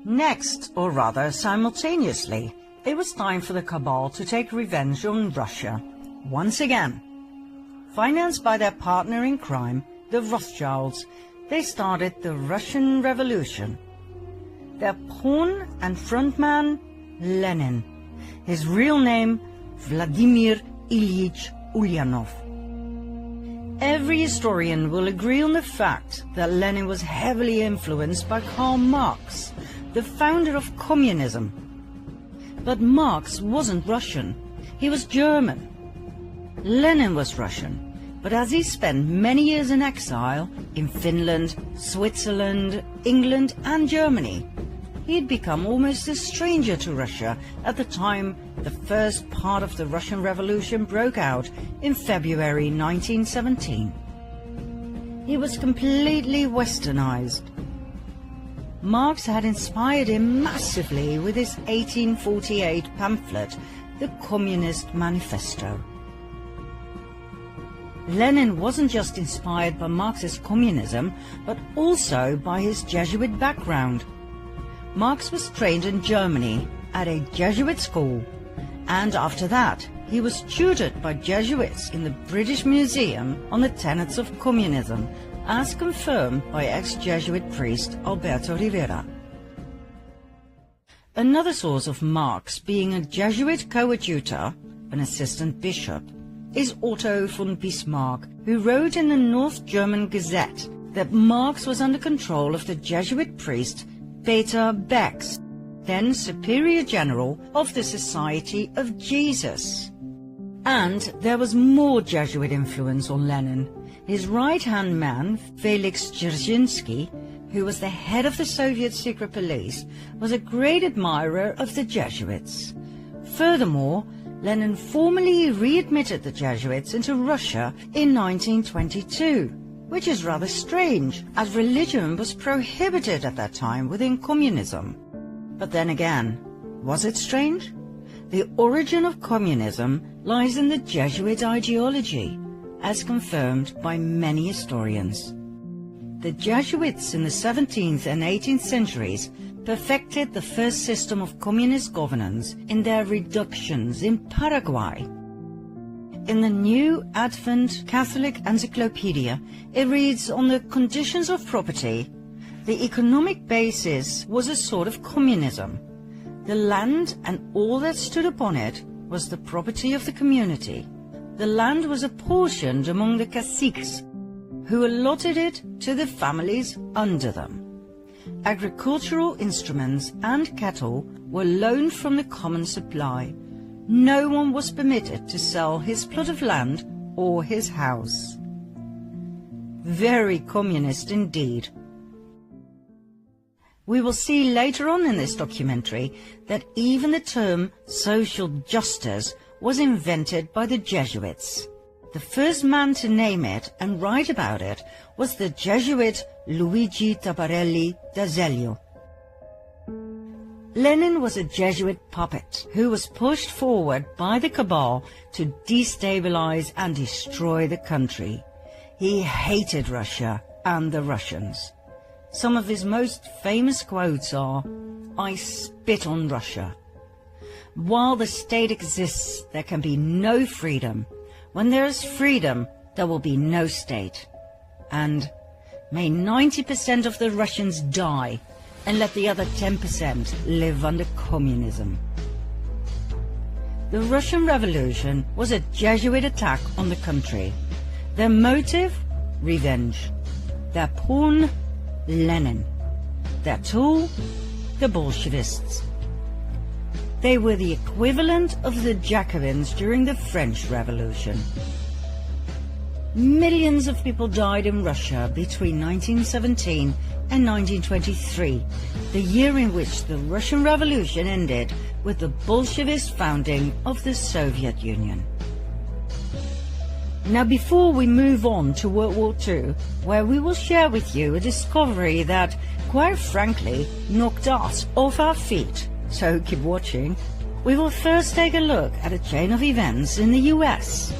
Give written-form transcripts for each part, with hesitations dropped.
Next, or rather simultaneously, it was time for the Cabal to take revenge on Russia, once again. Financed by their partner in crime, the Rothschilds, they started the Russian Revolution. Their pawn and frontman, Lenin. His real name, Vladimir Ilyich Ulyanov. Every historian will agree on the fact that Lenin was heavily influenced by Karl Marx, the founder of communism. But Marx wasn't Russian, he was German. Lenin was Russian, but as he spent many years in exile in Finland, Switzerland, England and Germany, he had become almost a stranger to Russia at the time the first part of the Russian Revolution broke out in February 1917. He was completely westernized. Marx had inspired him massively with his 1848 pamphlet, the Communist Manifesto. Lenin wasn't just inspired by Marxist communism, but also by his Jesuit background. Marx was trained in Germany at a Jesuit school, and after that he was tutored by Jesuits in the British Museum on the tenets of communism, as confirmed by ex-Jesuit priest Alberto Rivera. Another source of Marx being a Jesuit coadjutor, an assistant bishop, is Otto von Bismarck, who wrote in the North German Gazette that Marx was under control of the Jesuit priest Peter Becks, then Superior General of the Society of Jesus. And there was more Jesuit influence on Lenin. His right-hand man, Felix Dzerzhinsky, who was the head of the Soviet secret police, was a great admirer of the Jesuits. Furthermore, Lenin formally readmitted the Jesuits into Russia in 1922, which is rather strange, as religion was prohibited at that time within communism. But then again, was it strange? The origin of communism lies in the Jesuit ideology, as confirmed by many historians. The Jesuits in the 17th and 18th centuries perfected the first system of communist governance in their reductions in Paraguay. In the New Advent Catholic Encyclopedia, it reads on the conditions of property. The economic basis was a sort of communism. The land and all that stood upon it was the property of the community. The land was apportioned among the caciques, who allotted it to the families under them. Agricultural instruments and cattle were loaned from the common supply. No one was permitted to sell his plot of land or his house. Very communist indeed. We will see later on in this documentary that even the term social justice was invented by the Jesuits. The first man to name it and write about it was the Jesuit Luigi Tabarelli d'Azeglio. Lenin was a Jesuit puppet who was pushed forward by the Cabal to destabilize and destroy the country. He hated Russia and the Russians. Some of his most famous quotes are, "I spit on Russia. While the state exists, there can be no freedom. When there is freedom, there will be no state." And, "May 90% of the Russians die, and let the other 10% live under communism." The Russian Revolution was a Jesuit attack on the country. Their motive? Revenge. Their pawn? Lenin. Their tool? The Bolshevists. They were the equivalent of the Jacobins during the French Revolution. Millions of people died in Russia between 1917 and 1923, the year in which the Russian Revolution ended with the Bolshevist founding of the Soviet Union. Now, before we move on to World War II, where we will share with you a discovery that, quite frankly, knocked us off our feet, so keep watching, we will first take a look at a chain of events in the US.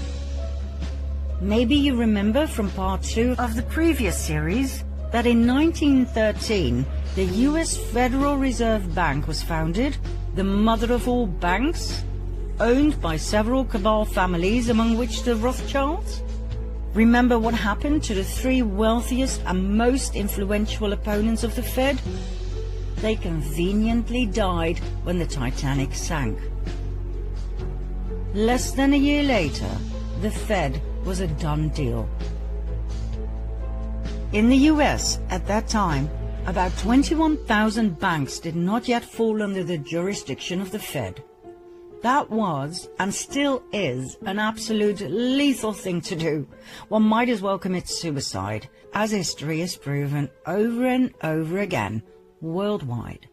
Maybe you remember from part 2 of the previous series, that in 1913 the US Federal Reserve Bank was founded, the mother of all banks, owned by several Cabal families, among which the Rothschilds? Remember what happened to the three wealthiest and most influential opponents of the Fed? They conveniently died when the Titanic sank. Less than a year later, the Fed was a done deal. In the US at that time, about 21,000 banks did not yet fall under the jurisdiction of the Fed. That was, and still is, an absolute lethal thing to do. One might as well commit suicide, as history has proven over and over again, worldwide.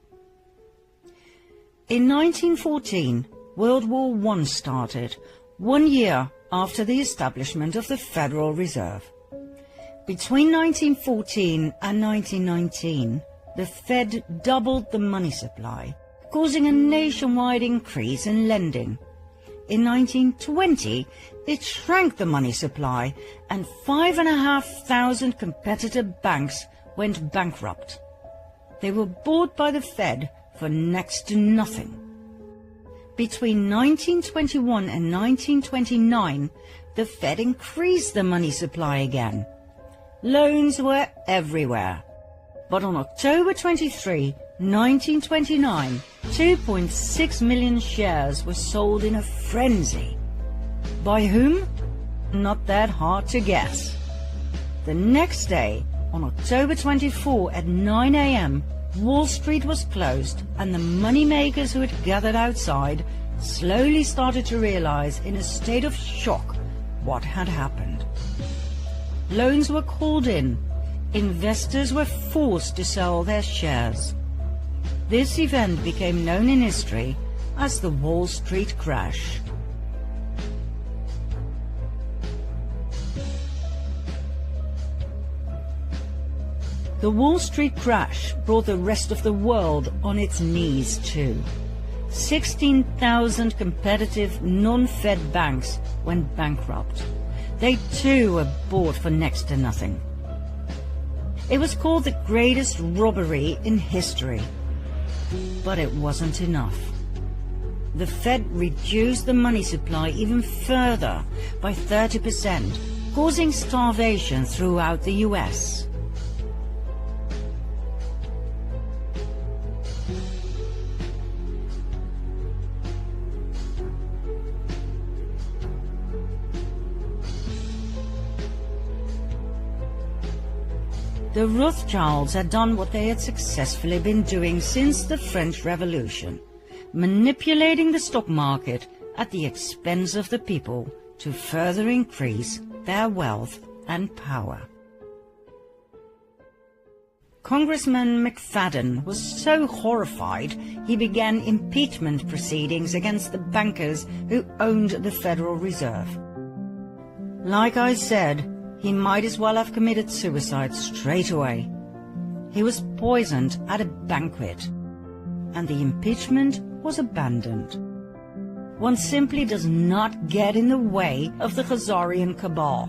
In 1914, World War I started, 1 year after the establishment of the Federal Reserve. Between 1914 and 1919, the Fed doubled the money supply, causing a nationwide increase in lending. In 1920, it shrank the money supply, and 5,500 competitor banks went bankrupt. They were bought by the Fed for next to nothing. Between 1921 and 1929, the Fed increased the money supply again. Loans were everywhere. But on October 23, 1929, 2.6 million shares were sold in a frenzy. By whom? Not that hard to guess. The next day, on October 24 at 9 a.m., Wall Street was closed, and the moneymakers who had gathered outside slowly started to realize in a state of shock what had happened. Loans were called in. Investors were forced to sell their shares. This event became known in history as the Wall Street crash. The Wall Street crash brought the rest of the world on its knees too. 16,000 competitive non-Fed banks went bankrupt. They too were bought for next to nothing. It was called the greatest robbery in history. But it wasn't enough. The Fed reduced the money supply even further by 30%, causing starvation throughout the US. The Rothschilds had done what they had successfully been doing since the French Revolution, manipulating the stock market at the expense of the people to further increase their wealth and power. Congressman McFadden was so horrified he began impeachment proceedings against the bankers who owned the Federal Reserve. Like I said, he might as well have committed suicide straight away. He was poisoned at a banquet, and the impeachment was abandoned. One simply does not get in the way of the Khazarian cabal.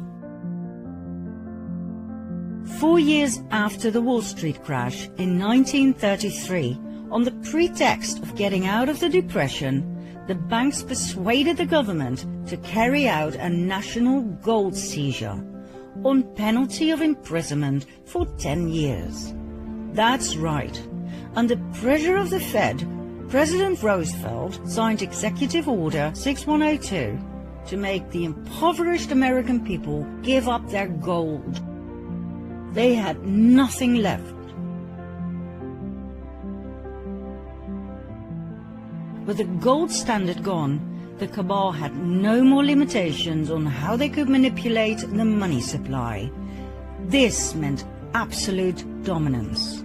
4 years after the Wall Street crash in 1933, on the pretext of getting out of the Depression, the banks persuaded the government to carry out a national gold seizure on penalty of imprisonment for 10 years. That's right. Under pressure of the Fed, President Roosevelt signed Executive Order 6102 to make the impoverished American people give up their gold. They had nothing left. With the gold standard gone, the cabal had no more limitations on how they could manipulate the money supply. This meant absolute dominance.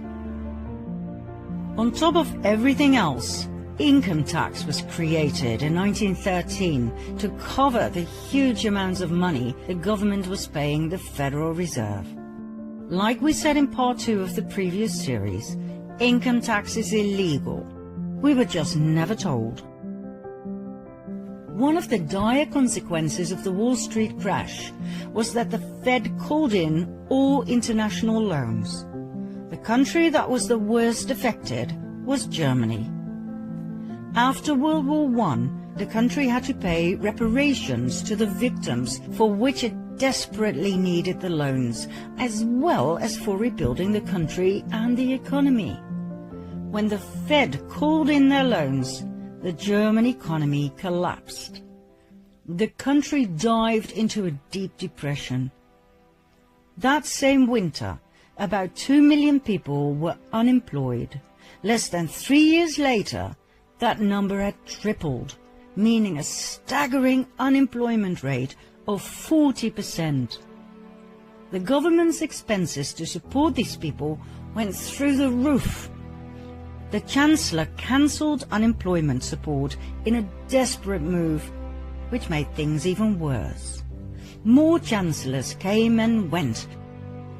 On top of everything else, income tax was created in 1913 to cover the huge amounts of money the government was paying the Federal Reserve. Like we said in part 2 of the previous series, income tax is illegal. We were just never told. One of the dire consequences of the Wall Street crash was that the Fed called in all international loans. The country that was the worst affected was Germany. After World War I, the country had to pay reparations to the victims, for which it desperately needed the loans, as well as for rebuilding the country and the economy. When the Fed called in their loans, the German economy collapsed. The country dived into a deep depression. That same winter, about 2 million people were unemployed. Less than 3 years later, that number had tripled, meaning a staggering unemployment rate of 40%. The government's expenses to support these people went through the roof. The Chancellor cancelled unemployment support in a desperate move, which made things even worse. More chancellors came and went.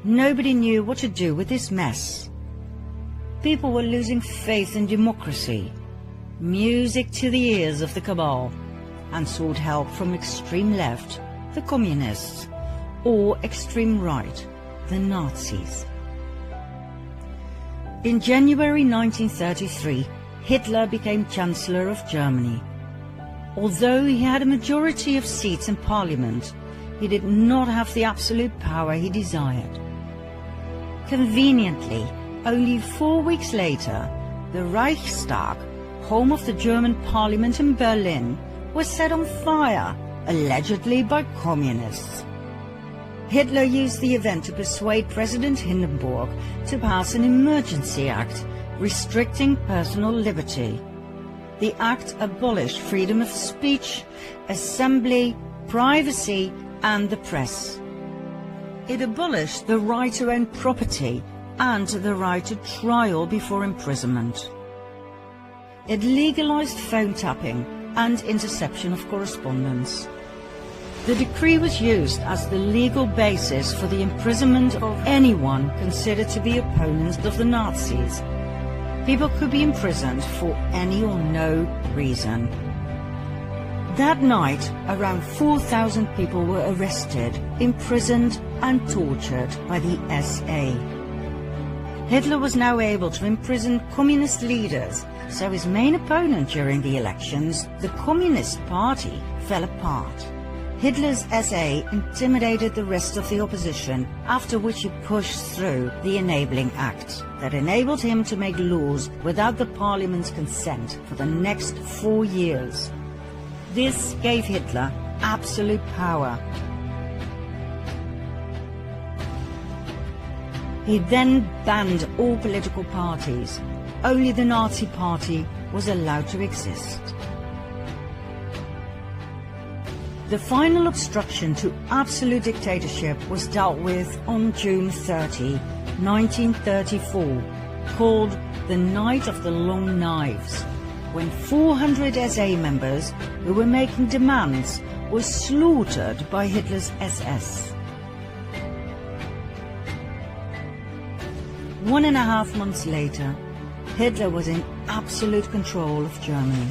Nobody knew what to do with this mess. People were losing faith in democracy, music to the ears of the Cabal, and sought help from extreme left, the communists, or extreme right, the Nazis. In January 1933, Hitler became Chancellor of Germany. Although he had a majority of seats in Parliament, he did not have the absolute power he desired. Conveniently, only 4 weeks later, the Reichstag, home of the German Parliament in Berlin, was set on fire, allegedly by communists. Hitler used the event to persuade President Hindenburg to pass an emergency act restricting personal liberty. The act abolished freedom of speech, assembly, privacy, and the press. It abolished the right to own property and the right to trial before imprisonment. It legalized phone tapping and interception of correspondence. The decree was used as the legal basis for the imprisonment of anyone considered to be opponents of the Nazis. People could be imprisoned for any or no reason. That night, around 4,000 people were arrested, imprisoned and tortured by the SA. Hitler was now able to imprison communist leaders, so his main opponent during the elections, the Communist Party, fell apart. Hitler's SA intimidated the rest of the opposition, after which he pushed through the Enabling Act that enabled him to make laws without the parliament's consent for the next 4 years. This gave Hitler absolute power. He then banned all political parties. Only the Nazi Party was allowed to exist. The final obstruction to absolute dictatorship was dealt with on June 30, 1934, called the Night of the Long Knives, when 400 SA members who were making demands were slaughtered by Hitler's SS. 1.5 months later, Hitler was in absolute control of Germany.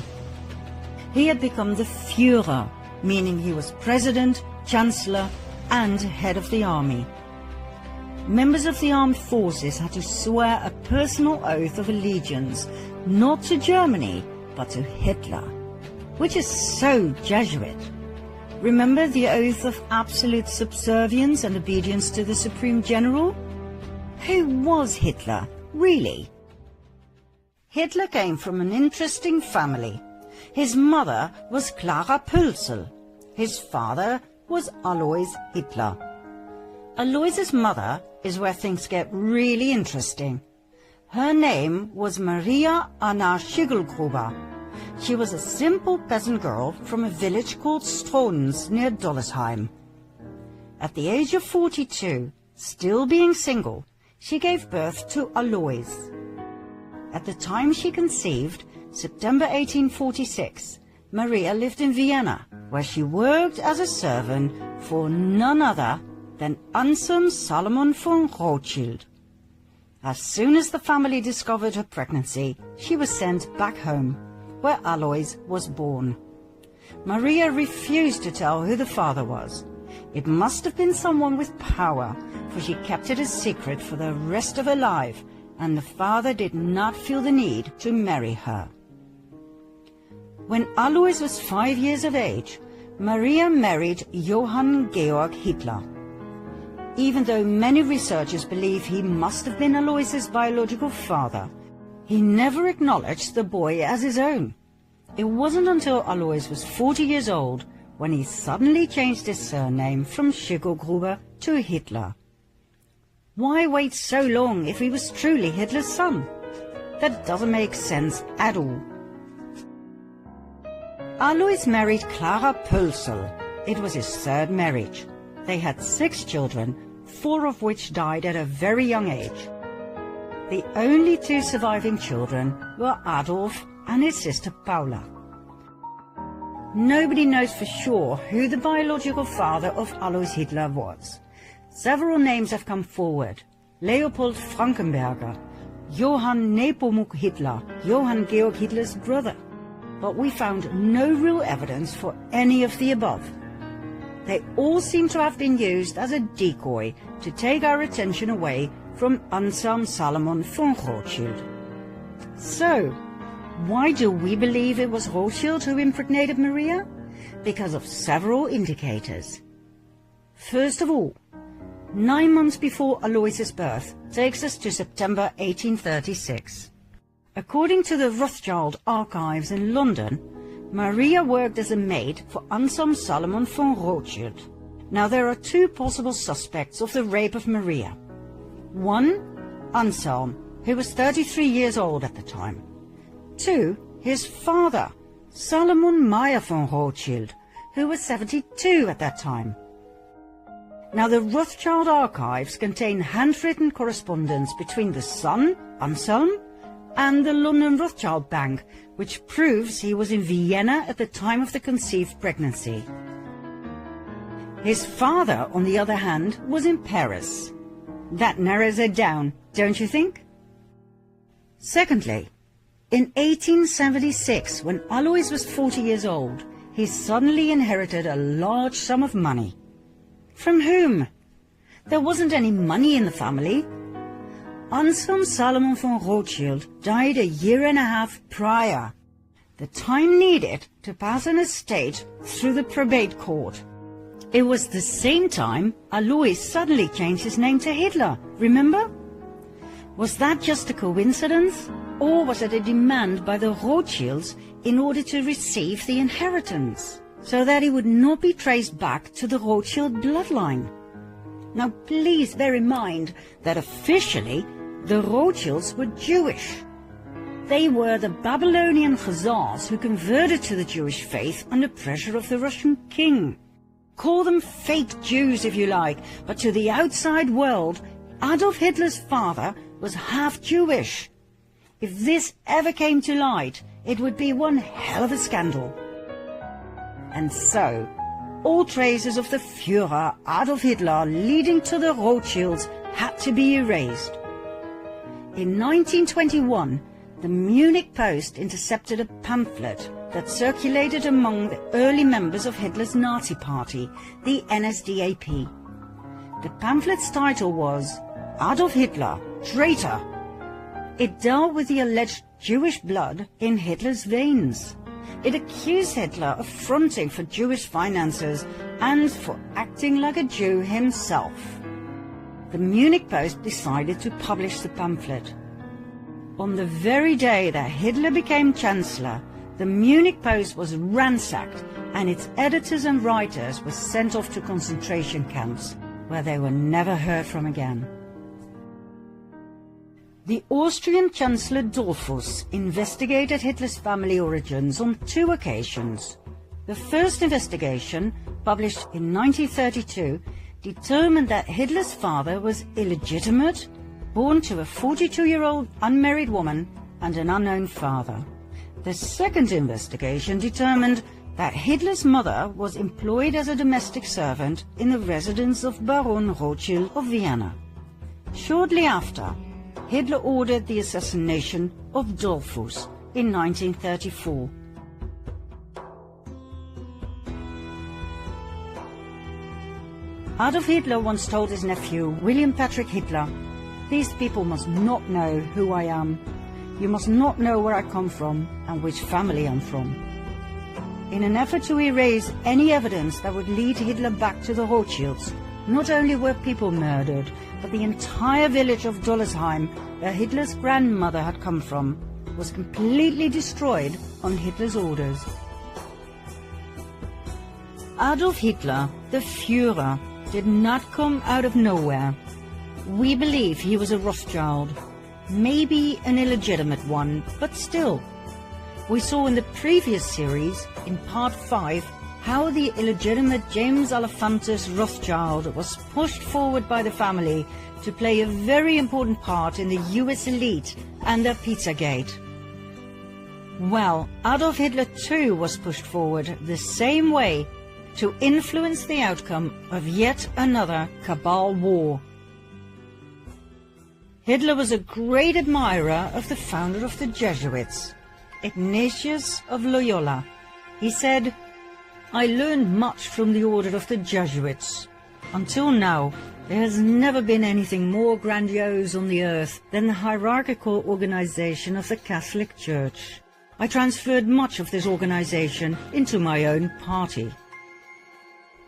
He had become the Führer, meaning he was president, chancellor, and head of the army. Members of the armed forces had to swear a personal oath of allegiance, not to Germany, but to Hitler, which is so Jesuit. Remember the oath of absolute subservience and obedience to the Supreme General? Who was Hitler, really? Hitler came from an interesting family. His mother was Clara Pölzl. His father was Alois Hitler. Alois's mother is where things get really interesting. Her name was Maria Anna Schiggelgruber. She was a simple peasant girl from a village called Strons near Dollersheim. At the age of 42, still being single, she gave birth to Alois. At the time she conceived, September 1846, Maria lived in Vienna, where she worked as a servant for none other than Anselm Salomon von Rothschild. As soon as the family discovered her pregnancy, she was sent back home, where Alois was born. Maria refused to tell who the father was. It must have been someone with power, for she kept it a secret for the rest of her life, and the father did not feel the need to marry her. When Alois was 5 years of age, Maria married Johann Georg Hitler. Even though many researchers believe he must have been Alois's biological father, he never acknowledged the boy as his own. It wasn't until Alois was 40 years old when he suddenly changed his surname from Schickelgruber to Hitler. Why wait so long if he was truly Hitler's son? That doesn't make sense at all. Alois married Clara Pölsel. It was his third marriage. They had 6 children, 4 of which died at a very young age. The only 2 surviving children were Adolf and his sister Paula. Nobody knows for sure who the biological father of Alois Hitler was. Several names have come forward: Leopold Frankenberger, Johann Nepomuk Hitler, Johann Georg Hitler's brother. But we found no real evidence for any of the above. They all seem to have been used as a decoy to take our attention away from Anselm Salomon von Rothschild. So, why do we believe it was Rothschild who impregnated Maria? Because of several indicators. First of all, 9 months before Alois's birth takes us to September 1836. According to the Rothschild archives in London, Maria worked as a maid for Anselm Salomon von Rothschild. Now there are 2 possible suspects of the rape of Maria. One, Anselm, who was 33 years old at the time. 2, his father, Salomon Meyer von Rothschild, who was 72 at that time. Now the Rothschild archives contain handwritten correspondence between the son, Anselm, and the London Rothschild Bank, which proves he was in Vienna at the time of the conceived pregnancy. His father, on the other hand, was in Paris. That narrows it down, don't you think? Secondly, in 1876, when Alois was 40 years old, he suddenly inherited a large sum of money. From whom? There wasn't any money in the family. Anselm Salomon von Rothschild died a year and a half prior, the time needed to pass an estate through the probate court. It was the same time Alois suddenly changed his name to Hitler, remember? Was that just a coincidence, or was it a demand by the Rothschilds in order to receive the inheritance, so that he would not be traced back to the Rothschild bloodline? Now please bear in mind that officially the Rothschilds were Jewish. They were the Babylonian Khazars who converted to the Jewish faith under pressure of the Russian king. Call them fake Jews if you like, but to the outside world, Adolf Hitler's father was half Jewish. If this ever came to light, it would be one hell of a scandal. And so, all traces of the Führer Adolf Hitler leading to the Rothschilds had to be erased. In 1921, the Munich Post intercepted a pamphlet that circulated among the early members of Hitler's Nazi party, the NSDAP. The pamphlet's title was Adolf Hitler, Traitor. It dealt with the alleged Jewish blood in Hitler's veins. It accused Hitler of fronting for Jewish finances and for acting like a Jew himself. The Munich Post decided to publish the pamphlet. On the very day that Hitler became Chancellor, the Munich Post was ransacked and its editors and writers were sent off to concentration camps, where they were never heard from again. The Austrian Chancellor Dollfuss investigated Hitler's family origins on 2 occasions. The first investigation, published in 1932, determined that Hitler's father was illegitimate, born to a 42-year-old unmarried woman and an unknown father. The second investigation determined that Hitler's mother was employed as a domestic servant in the residence of Baron Rothschild of Vienna. Shortly after, Hitler ordered the assassination of Dollfuss in 1934. Adolf Hitler once told his nephew, William Patrick Hitler, "These people must not know who I am. You must not know where I come from and which family I'm from." In an effort to erase any evidence that would lead Hitler back to the Rothschilds, not only were people murdered, but the entire village of Dollersheim, where Hitler's grandmother had come from, was completely destroyed on Hitler's orders. Adolf Hitler, the Führer, did not come out of nowhere. We believe he was a Rothschild, maybe an illegitimate one, but still. We saw in the previous series, in part 5, how the illegitimate James Alefantis Rothschild was pushed forward by the family to play a very important part in the US elite and their Pizzagate. Well, Adolf Hitler too was pushed forward the same way to influence the outcome of yet another Cabal war. Hitler was a great admirer of the founder of the Jesuits, Ignatius of Loyola. He said, "I learned much from the order of the Jesuits. Until now, there has never been anything more grandiose on the earth than the hierarchical organization of the Catholic Church. I transferred much of this organization into my own party."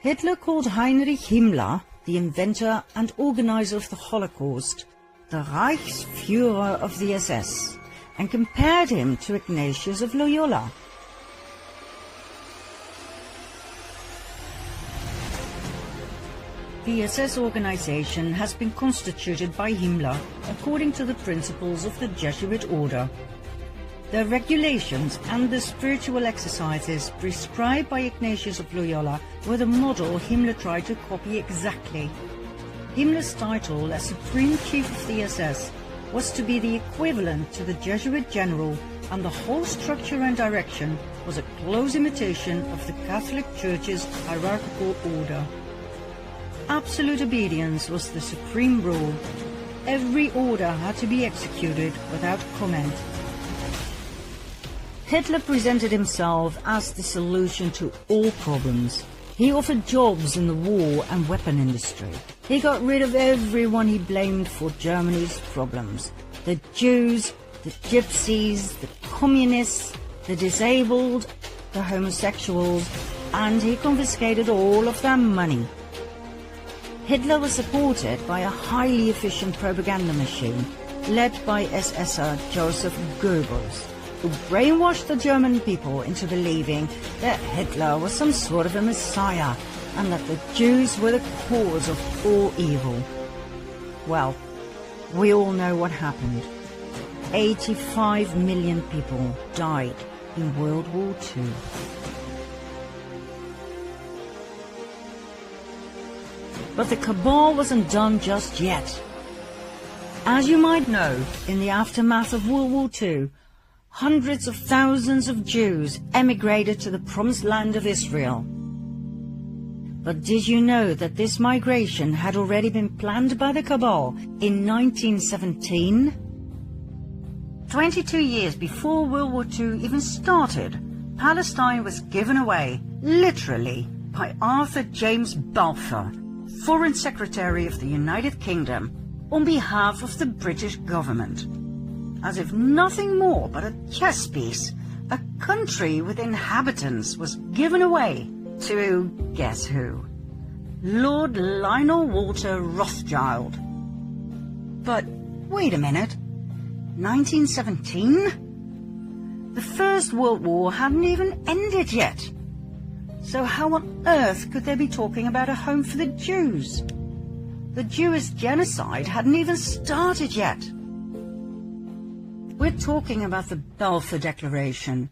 Hitler called Heinrich Himmler, the inventor and organizer of the Holocaust, the Reichsführer of the SS, and compared him to Ignatius of Loyola. The SS organization has been constituted by Himmler according to the principles of the Jesuit order. The regulations and the spiritual exercises prescribed by Ignatius of Loyola were the model Himmler tried to copy exactly. Himmler's title as Supreme Chief of the SS was to be the equivalent to the Jesuit general, and the whole structure and direction was a close imitation of the Catholic Church's hierarchical order. Absolute obedience was the supreme rule. Every order had to be executed without comment. Hitler presented himself as the solution to all problems. He offered jobs in the war and weapon industry. He got rid of everyone he blamed for Germany's problems. The Jews, the Gypsies, the Communists, the disabled, the homosexuals, and he confiscated all of their money. Hitler was supported by a highly efficient propaganda machine led by SSer Joseph Goebbels, who brainwashed the German people into believing that Hitler was some sort of a messiah and that the Jews were the cause of all evil. Well, we all know what happened. 85 million people died in World War II. But the cabal wasn't done just yet. As you might know, in the aftermath of World War II, hundreds of thousands of Jews emigrated to the promised land of Israel. But did you know that this migration had already been planned by the cabal in 1917? 22 years before World War II even started, Palestine was given away, literally, by Arthur James Balfour, Foreign Secretary of the United Kingdom, on behalf of the British government. As if nothing more but a chess piece, a country with inhabitants was given away to, guess who? Lord Lionel Walter Rothschild. But wait a minute, 1917? The First World War hadn't even ended yet. So how on earth could they be talking about a home for the Jews? The Jewish genocide hadn't even started yet. We're talking about the Balfour Declaration,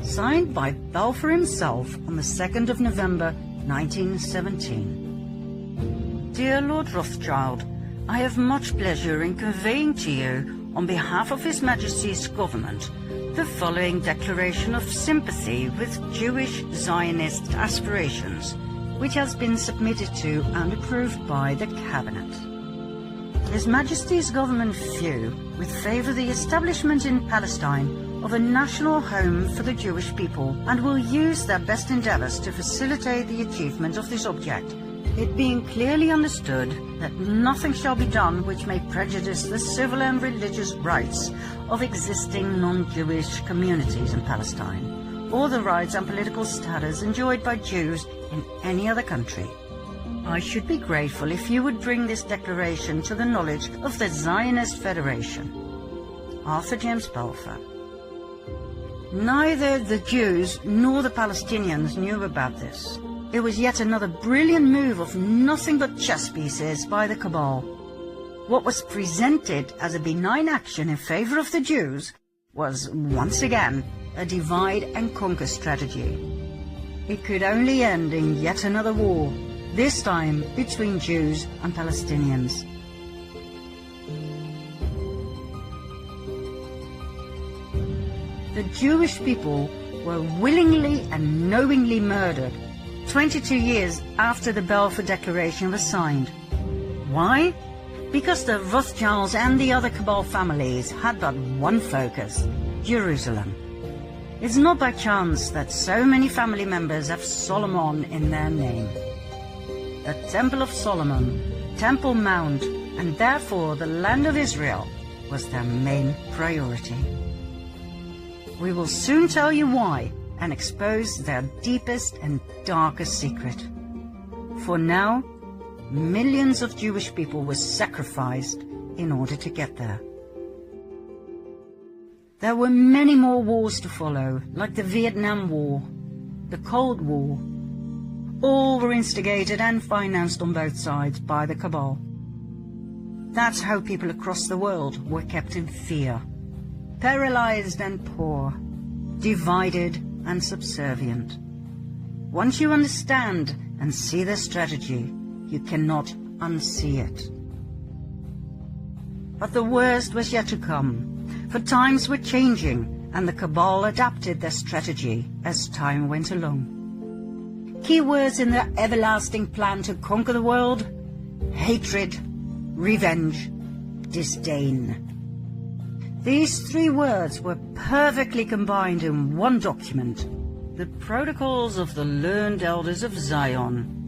signed by Balfour himself on the 2nd of November 1917. Dear Lord Rothschild, I have much pleasure in conveying to you, on behalf of His Majesty's government, the following declaration of sympathy with Jewish Zionist aspirations, which has been submitted to and approved by the Cabinet. His Majesty's government view with favour the establishment in Palestine of a national home for the Jewish people, and will use their best endeavours to facilitate the achievement of this object, it being clearly understood that nothing shall be done which may prejudice the civil and religious rights of existing non-Jewish communities in Palestine, or the rights and political status enjoyed by Jews in any other country. I should be grateful if you would bring this declaration to the knowledge of the Zionist Federation. Arthur James Balfour. Neither the Jews nor the Palestinians knew about this. It was yet another brilliant move of nothing but chess pieces by the Cabal. What was presented as a benign action in favor of the Jews was, once again, a divide and conquer strategy. It could only end in yet another war, this time between Jews and Palestinians. The Jewish people were willingly and knowingly murdered 22 years after the Balfour Declaration was signed. Why? Because the Rothschilds and the other Cabal families had but one focus: Jerusalem. It's not by chance that so many family members have Solomon in their name. The Temple of Solomon, Temple Mount, and therefore the land of Israel was their main priority. We will soon tell you why and expose their deepest and darkest secret. For now, millions of Jewish people were sacrificed in order to get there. There were many more wars to follow, like the Vietnam War, the Cold War. All were instigated and financed on both sides by the Cabal. That's how people across the world were kept in fear, paralyzed and poor, divided and subservient. Once you understand and see their strategy, you cannot unsee it. But the worst was yet to come, for times were changing and the Cabal adapted their strategy as time went along. Key words in their everlasting plan to conquer the world: hatred, revenge, disdain. These three words were perfectly combined in one document, the Protocols of the Learned Elders of Zion,